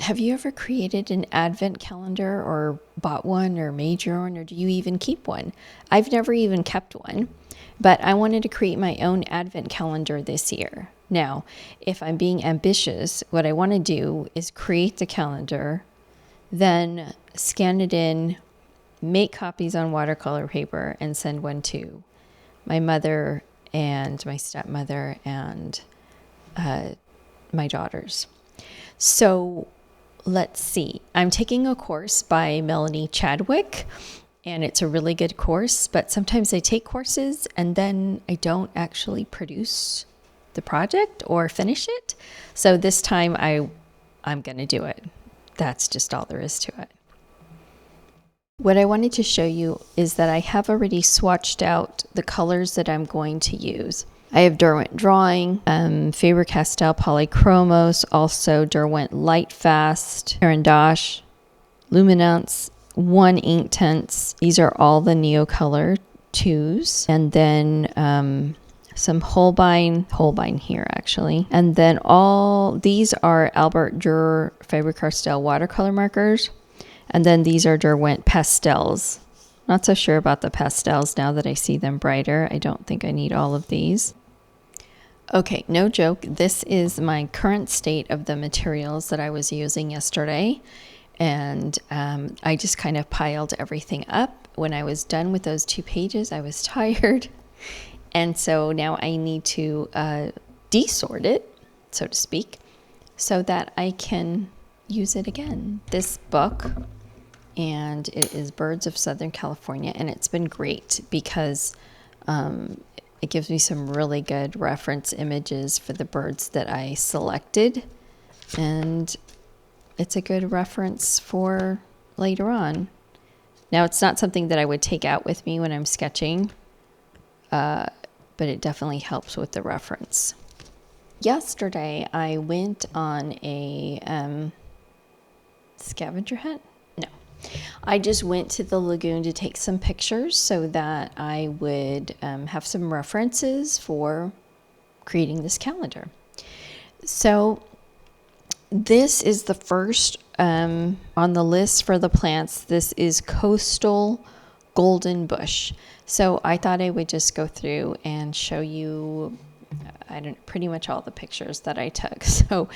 Have you ever created an advent calendar or bought one or made your own, or do you even keep one? I've never even kept one, but I wanted to create my own advent calendar this year. Now, if I'm being ambitious, what I want to do is create the calendar, then scan it in, make copies on watercolor paper, and send one to my mother and my stepmother and my daughters. So let's see. I'm taking a course by Melanie Chadwick, and it's a really good course, but sometimes I take courses and then I don't actually produce the project or finish it. So this time I'm going to do it. That's just all there is to it. What I wanted to show you is that I have already swatched out the colors that I'm going to use. I have Derwent Drawing, Faber-Castell Polychromos, also Derwent Lightfast, Caran d'Ache, Luminance, One Inktense. These are all the Neocolor 2s. And then some Holbein here actually. And then all these are Albert Dürer Faber-Castell watercolor markers. And then these are Derwent Pastels. Not so sure about the pastels now that I see them brighter. I don't think I need all of these. Okay, no joke. This is my current state of the materials that I was using yesterday. And I just kind of piled everything up. When I was done with those 2 pages, I was tired. And so now I need to desort it, so to speak, so that I can use it again. This book, and it is Birds of Southern California, and it's been great because it gives me some really good reference images for the birds that I selected, and it's a good reference for later on. Now, it's not something that I would take out with me when I'm sketching, but it definitely helps with the reference. Yesterday, I went on a scavenger hunt. I just went to the lagoon to take some pictures so that I would have some references for creating this calendar. So this is the first on the list for the plants. This is Coastal Golden Bush. So I thought I would just go through and show you pretty much all the pictures that I took. So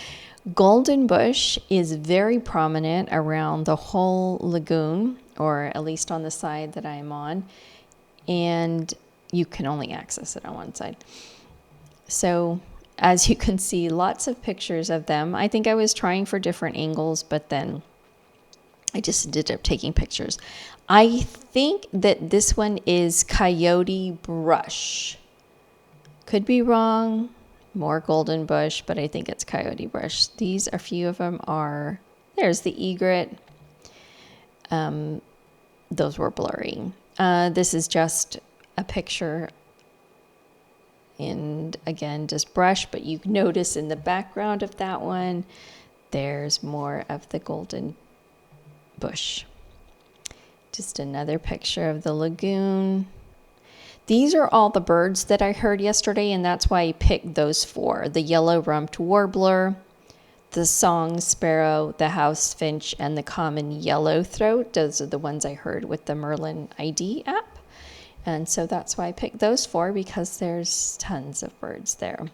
Golden Bush is very prominent around the whole lagoon, or at least on the side that I'm on, and you can only access it on one side. So as you can see, lots of pictures of them. I think I was trying for different angles, but then I just ended up taking pictures. I think that this one is Coyote Brush. Could be wrong. More Golden Bush, but I think it's Coyote Brush. These, a few of them are, there's the egret. Those were blurry. This is just a picture, and again, just brush, but you notice in the background of that one, there's more of the Golden Bush. Just another picture of the lagoon. These are all the birds that I heard yesterday, and that's why I picked those 4. The yellow-rumped warbler, the song sparrow, the house finch, and the common yellowthroat. Those are the ones I heard with the Merlin ID app. And so that's why I picked those 4, because there's tons of birds there.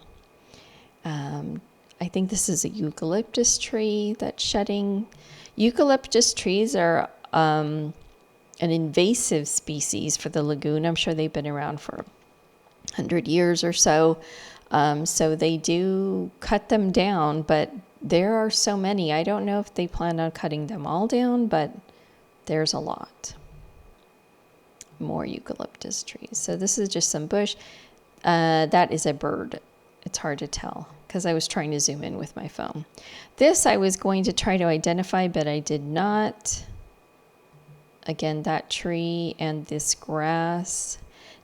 I think this is a eucalyptus tree that's shedding. Eucalyptus trees are an invasive species for the lagoon. I'm sure they've been around for 100 years or so. So they do cut them down, but there are so many. I don't know if they plan on cutting them all down, but there's a lot. More eucalyptus trees. So this is just some bush. That is a bird. It's hard to tell because I was trying to zoom in with my phone. This I was going to try to identify, but I did not. Again, that tree and this grass.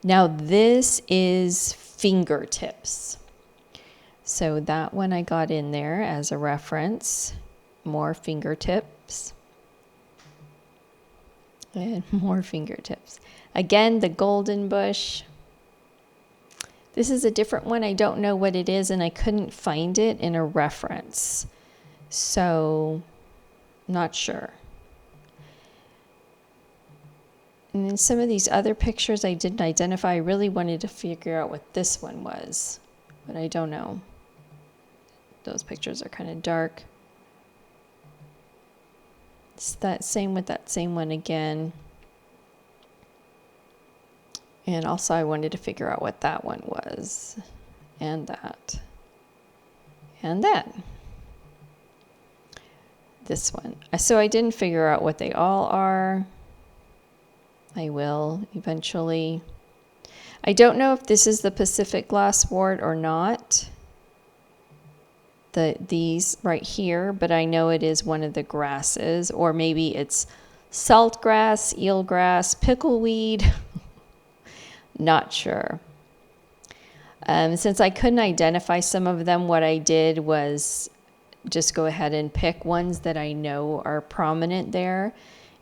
Now this is fingertips. So that one I got in there as a reference. More fingertips. And more fingertips. Again, the golden bush. This is a different one. I don't know what it is, and I couldn't find it in a reference. So Not sure. And then some of these other pictures I didn't identify. I really wanted to figure out what this one was, but I don't know. Those pictures are kind of dark. It's that same with that same one again. And also I wanted to figure out what that one was. And that. And that. This one. So I didn't figure out what they all are. I will eventually. I don't know if this is the Pacific glasswort or not. These right here, but I know it is one of the grasses, or maybe it's saltgrass, eelgrass, pickleweed. Not sure. Since I couldn't identify some of them, what I did was just go ahead and pick ones that I know are prominent there,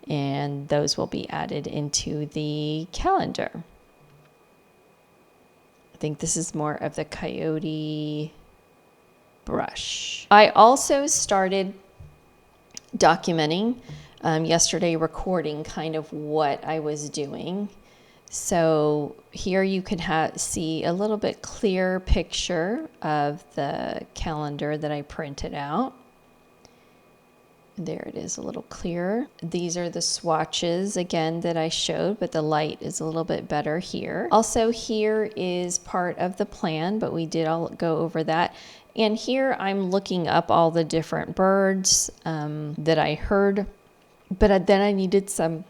and those will be added into the calendar. I think this is more of the coyote brush. I also started documenting yesterday, recording kind of what I was doing. So here you can see a little bit clearer picture of the calendar that I printed out. There it is, a little clearer. These are the swatches again that I showed, but the light is a little bit better here. Also here is part of the plan, but we did all go over that. And here I'm looking up all the different birds that I heard, but then I needed some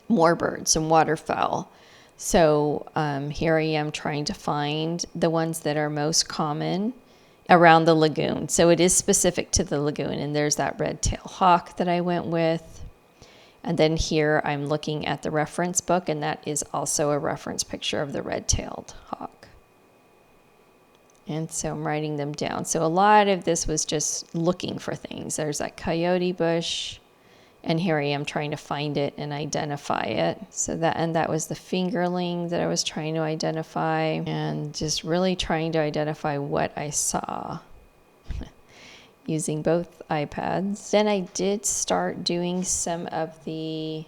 more birds, some waterfowl. So here I am trying to find the ones that are most common around the lagoon. So it is specific to the lagoon, and there's that red-tailed hawk that I went with. And then here I'm looking at the reference book, and that is also a reference picture of the red-tailed hawk. And so I'm writing them down. So a lot of this was just looking for things. There's that coyote bush, and here I am trying to find it and identify it. So that was the fingerling that I was trying to identify, and just really trying to identify what I saw using both iPads. Then I did start doing some of the,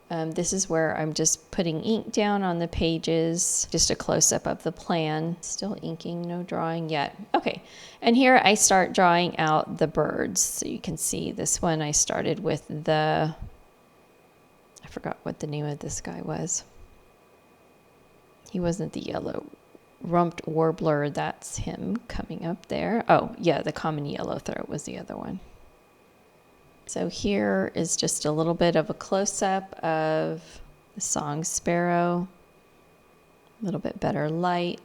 this is where I'm just putting ink down on the pages, just a close-up of the plan. Still inking, no drawing yet. Okay, and here I start drawing out the birds. So you can see this one I started with I forgot what the name of this guy was. He wasn't the yellow rumped warbler, that's him coming up there. Oh yeah, the common yellowthroat was the other one. So here is just a little bit of a close-up of the song sparrow, a little bit better light,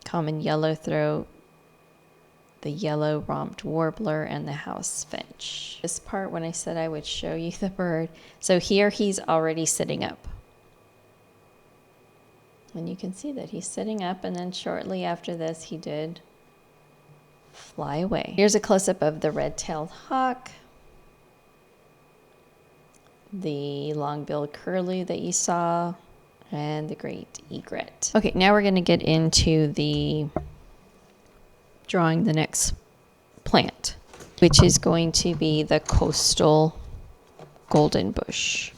common yellowthroat, the yellow rumped warbler, and the house finch. This part when I said I would show you the bird. So here he's already sitting up. And you can see that he's sitting up, and then shortly after this he did fly away. Here's a close-up of the red-tailed hawk, the long-billed curlew that you saw, and the great egret. Okay, now we're going to get into the drawing the next plant, which is going to be the coastal golden bush.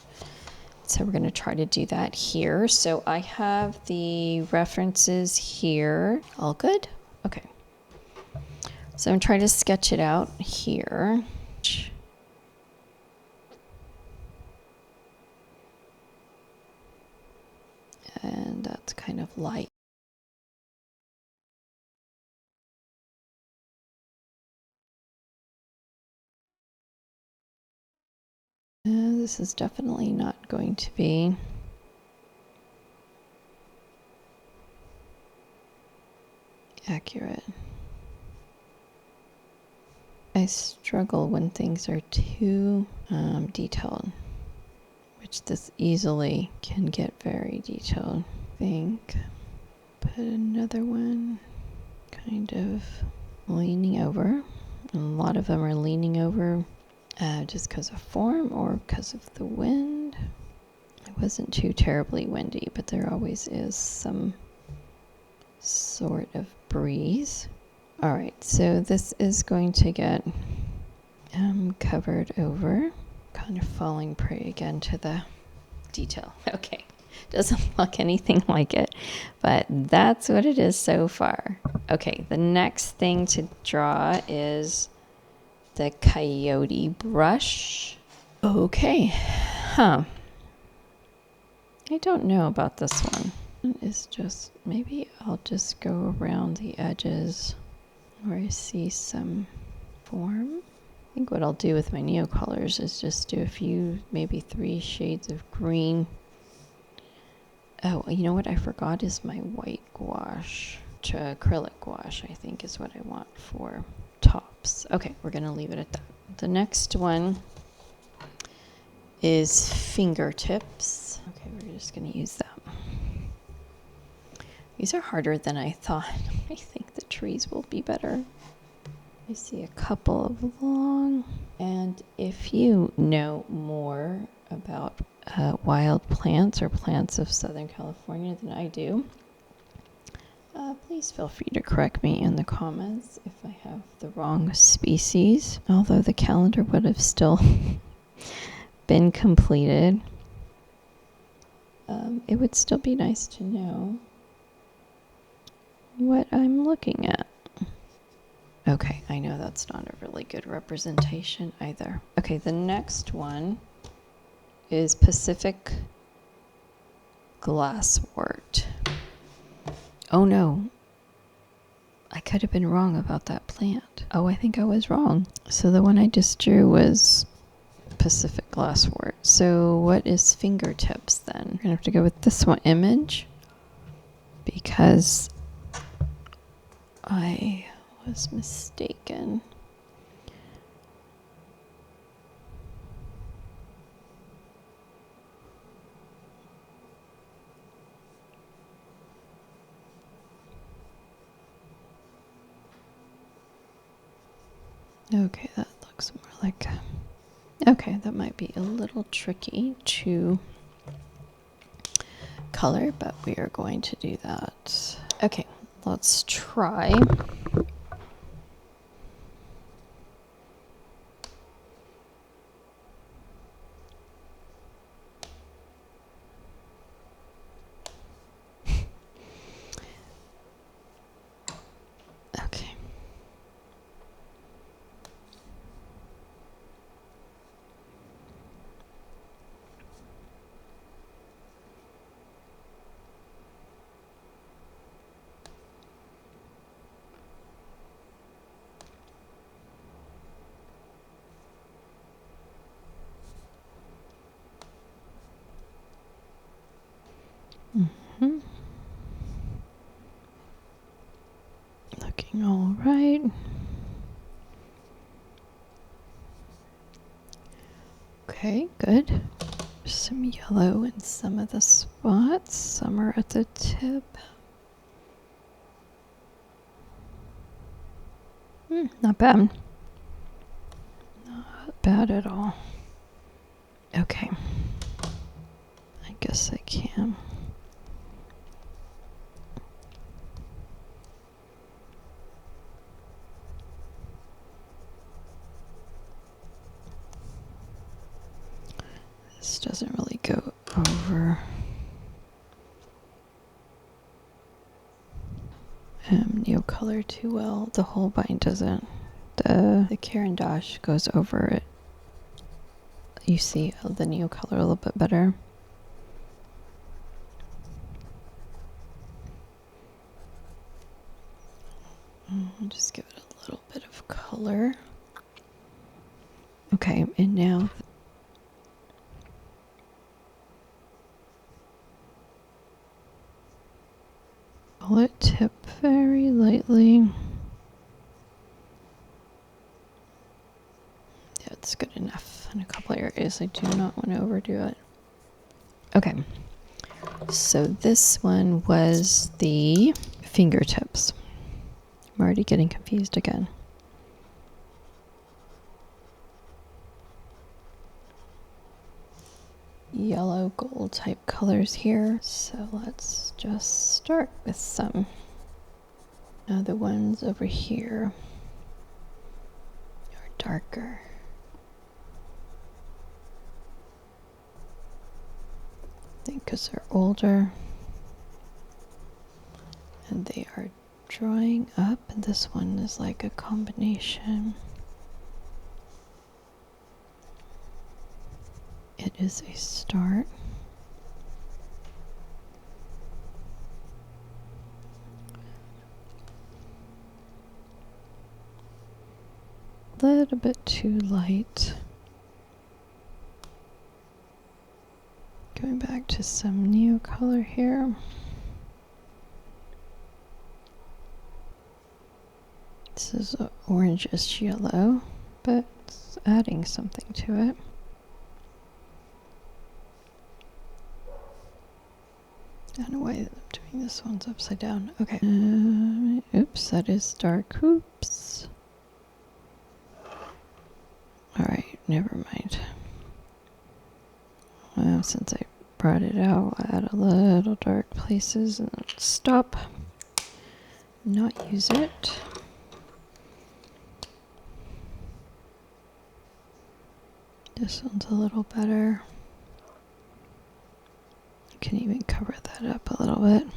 So we're going to try to do that here. So I have the references here. All good? Okay. So I'm trying to sketch it out here. And that's kind of light. This is definitely not going to be accurate. I struggle when things are too detailed, which this easily can get very detailed. I think put another one kind of leaning over. A lot of them are leaning over just because of form or because of the wind. It wasn't too terribly windy, but there always is some sort of breeze. All right, so this is going to get covered over, kind of falling prey again to the detail. Okay, doesn't look anything like it, but that's what it is so far. Okay, the next thing to draw is the coyote brush. Okay, I don't know about this one. It's just, maybe I'll just go around the edges where I see some form. I think what I'll do with my Neocolors is just do a few, maybe 3 shades of green. Oh, you know what I forgot is my white gouache. Acrylic gouache, I think, is what I want for tops. Okay, we're going to leave it at that. The next one is fingertips. Okay, we're just going to use that. These are harder than I thought. I think the trees will be better. I see a couple of long. And if you know more about wild plants or plants of Southern California than I do, please feel free to correct me in the comments if I have the wrong species. Although the calendar would have still been completed, it would still be nice to know what I'm looking at. Okay, I know that's not a really good representation either. Okay, the next one is Pacific glasswort. Oh no, I could have been wrong about that plant. Oh, I think I was wrong. So the one I just drew was Pacific glasswort. So what is fingertips then? We're gonna have to go with this one image because I was mistaken. Okay, that looks more like okay, that might be a little tricky to color, but we are going to do that. Okay, let's try. Okay. Mm-hmm. Looking all right. Okay, good. Some yellow in some of the spots. Some are at the tip. Not bad. Not bad at all. Okay. I guess I can. This doesn't really go over Neocolor too well. The Holbein doesn't. The Caran d'Ache goes over it. You see the Neocolor a little bit better. I'll just give it a little bit of color. Okay, and now I'll let tip very lightly. That's good enough in a couple areas. I do not want to overdo it. Okay, so this one was the fingertips. I'm already getting confused again. Yellow gold type colors here. So let's just start with some The ones over here are darker. I think because they're older and they are drying up, and this one is like a combination. It is a start. A little bit too light. Going back to some neo color here. This is an orangish yellow, but it's adding something to it. I don't know why I'm doing this one's upside down. Okay. Oops, that is dark. Oops. Alright, never mind. Well, since I brought it out, I'll add a little dark places and then stop. Not use it. This one's a little better. You can even cover that up a little bit.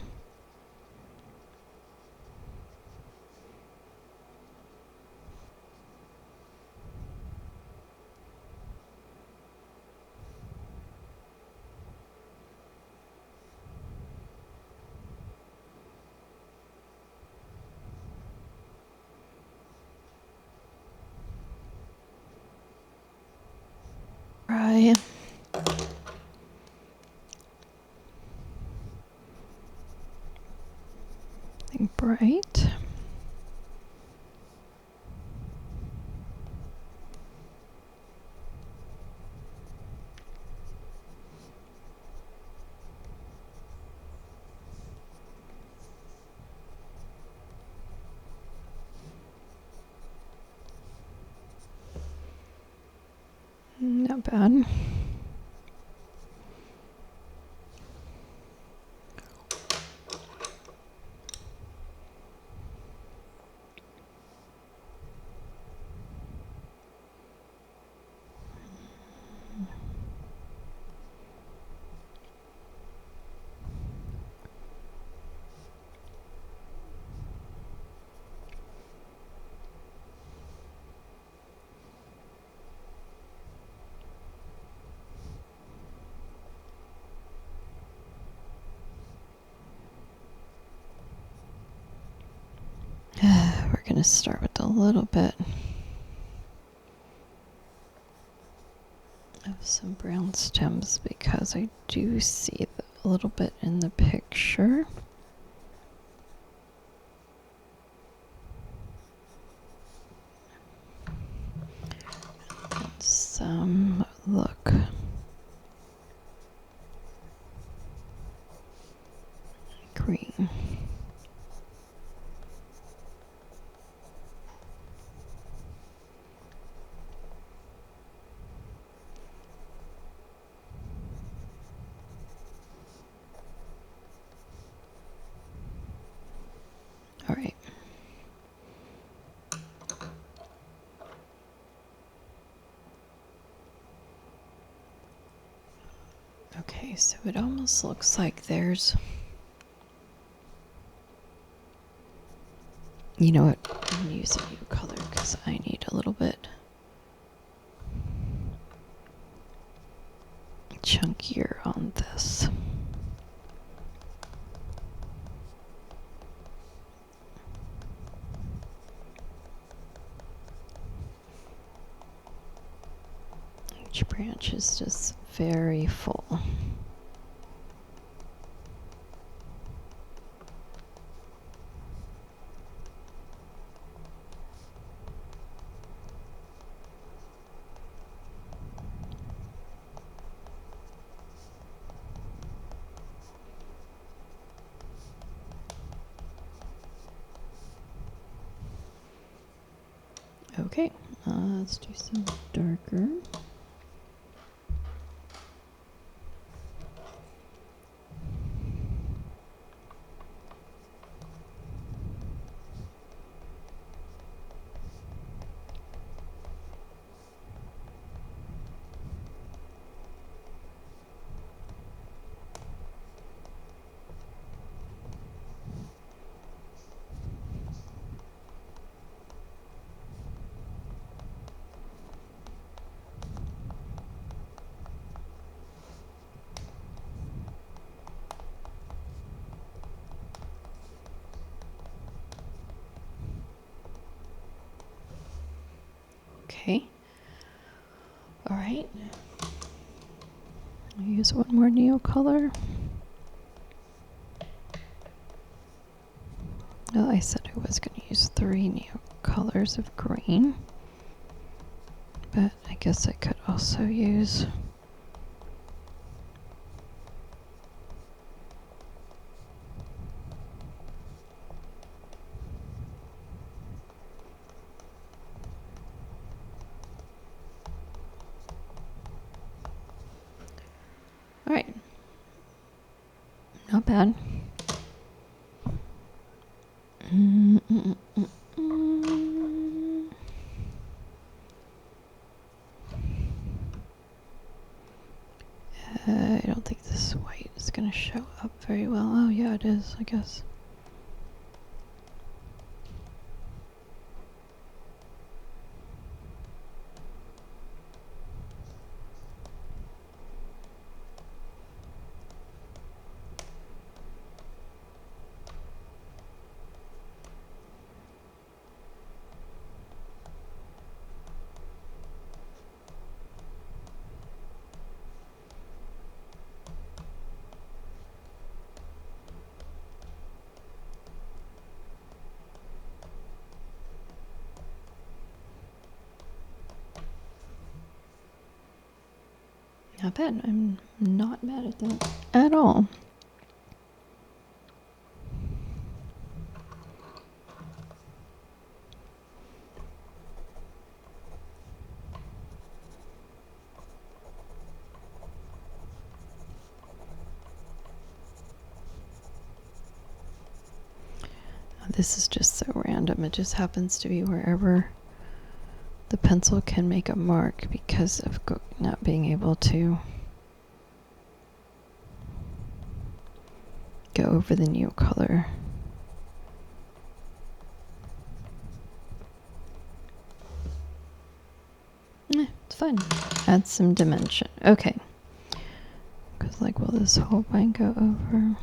Right. Think bright. Not bad. We're going to start with a little bit of some brown stems because I do see a little bit in the picture. Some look green. All right. Okay, so it almost looks like there's, you know what, I'm using new color because I need a little bit chunkier on this. Each branch is just very full. Okay, let's do some darker. Okay. All right. I'll use one more neo color. Well, I said I was going to use 3 neo colors of green, but I guess I could also use all right. Not bad. I don't think this white is going to show up very well. Oh, yeah, it is, I guess. Not bad. I'm not mad at that at all. This is just so random. It just happens to be wherever the pencil can make a mark because of not being able to go over the neo color. It's fun. Add some dimension. Okay. Because, like, will this whole line go over?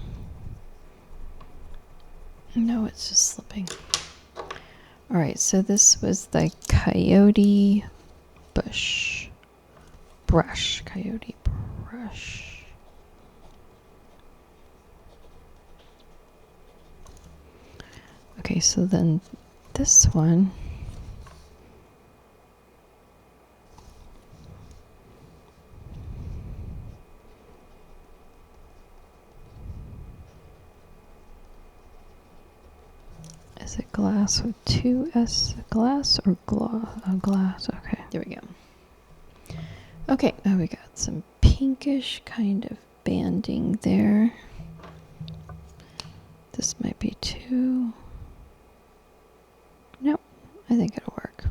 No, it's just slipping. All right, so this was the coyote brush. Coyote brush. Okay, so then this one. Is it glass with 2 S? Glass or glass? Okay, there we go. Okay, now we got some pinkish kind of banding there. This might be too. Nope, I think it'll work.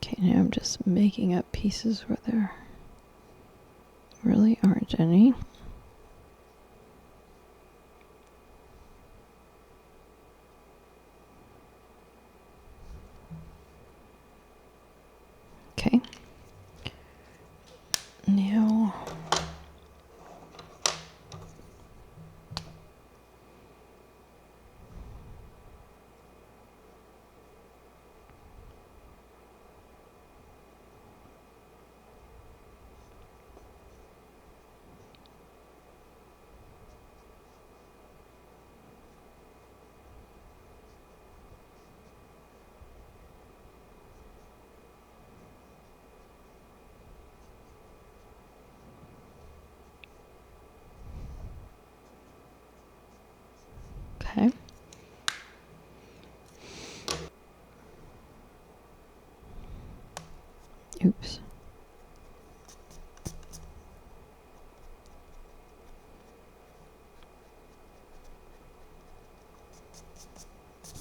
Okay, now I'm just making up pieces where there really aren't any. Okay. Now okay. Oops.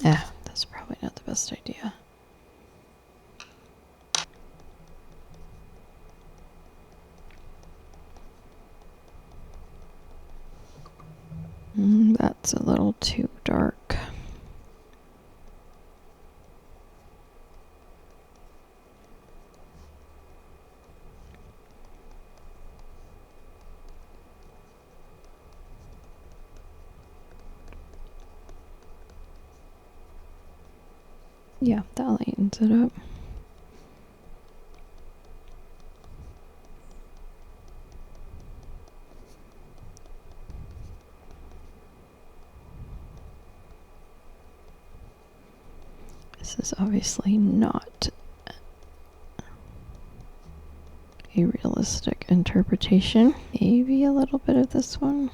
Yeah, that's probably not the best idea. It's a little too dark. Yeah, that lightens it up. This is obviously not a realistic interpretation. Maybe a little bit of this one.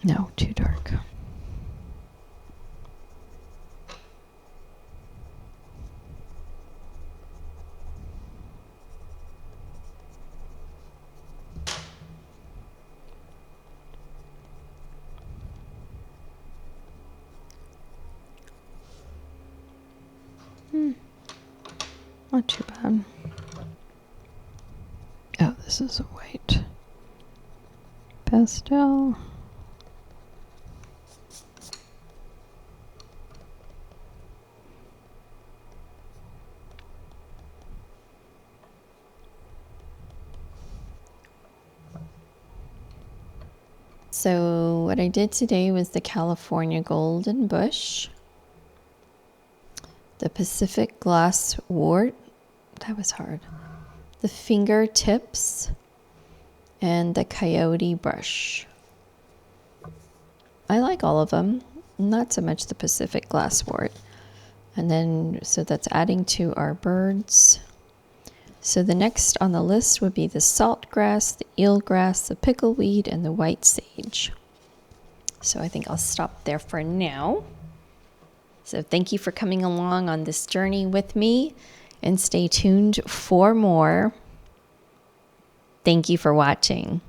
No, too dark. Not too bad. Oh, this is a white pastel. So what I did today was the California Golden Bush, the Pacific Glass Wort, that was hard, the Fingertips, and the Coyote Brush. I like all of them, not so much the Pacific Glass Wort. And then, so that's adding to our birds. So the next on the list would be the saltgrass, the eelgrass, the pickleweed, and the white sage. So I think I'll stop there for now. So thank you for coming along on this journey with me, and stay tuned for more. Thank you for watching.